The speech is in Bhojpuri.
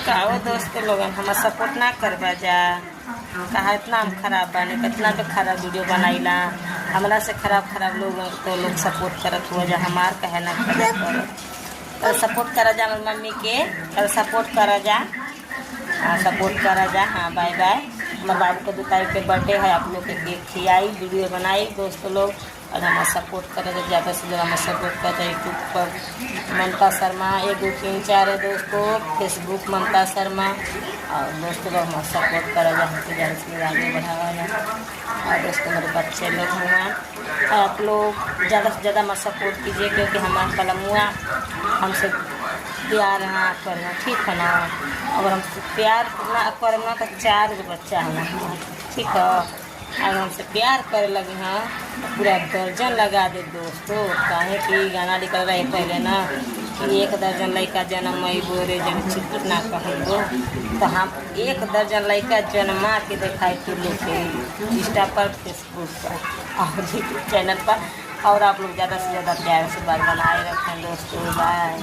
कहो दोस्त लोगन हमारा सपोर्ट ना करवा जा। कहा इतना हम खराब बने, कितना पे खराब वीडियो बनाईला, हमरा से खराब लोग तो लोग सपोर्ट करत हुआ जा, हमार कहे ना कर सपोर्ट करा जा। हमारी मम्मी के कल सपोर्ट करा जा, सपोर्ट करा जा। हाँ बाय बाय। हमारे बाबू को 2 तारीख के बर्थडे है, आप लोग के केक खिलाई, वीडियो बनाई दोस्त लोग, और हमारा सपोर्ट करा जा, ज़्यादा से ज़्यादा हमारा सपोर्ट करा जा। यूट्यूब पर ममता शर्मा 1 2 3 4 है दोस्तों, फेसबुक ममता शर्मा, और दोस्तों लोग हमारा सपोर्ट करा जा, हमसे ज़्यादा से ज़्यादा आगे बढ़ावा जा। और दोस्तों मेरे बच्चे लोग हैं, आप लोग ज़्यादा से ज़्यादा हमारा सपोर्ट कीजिए, क्योंकि हमारा कलमुआ हमसे प्यार ना करना, ठीक है ना। अगर हमसे प्यार ना करना तो 4 गो बच्चा हमारा, ठीक है। अगर हमसे प्यार करे लगे हैं तो पूरा दर्जन लगा दे दोस्तों। काहे कि गाना निकल रहा है पहले ना कि 1 दर्जन लड़का जन्म बोरे जन चित्र ना कहो, तो हम 1 दर्जन लड़का जन्मा के दिखाई तू लोग के इंस्टा पर, फेसबुक पर और यूट्यूब चैनल पर। और आप लोग ज़्यादा से ज़्यादा प्यार से बात बनाए रखें दोस्तों। बाय।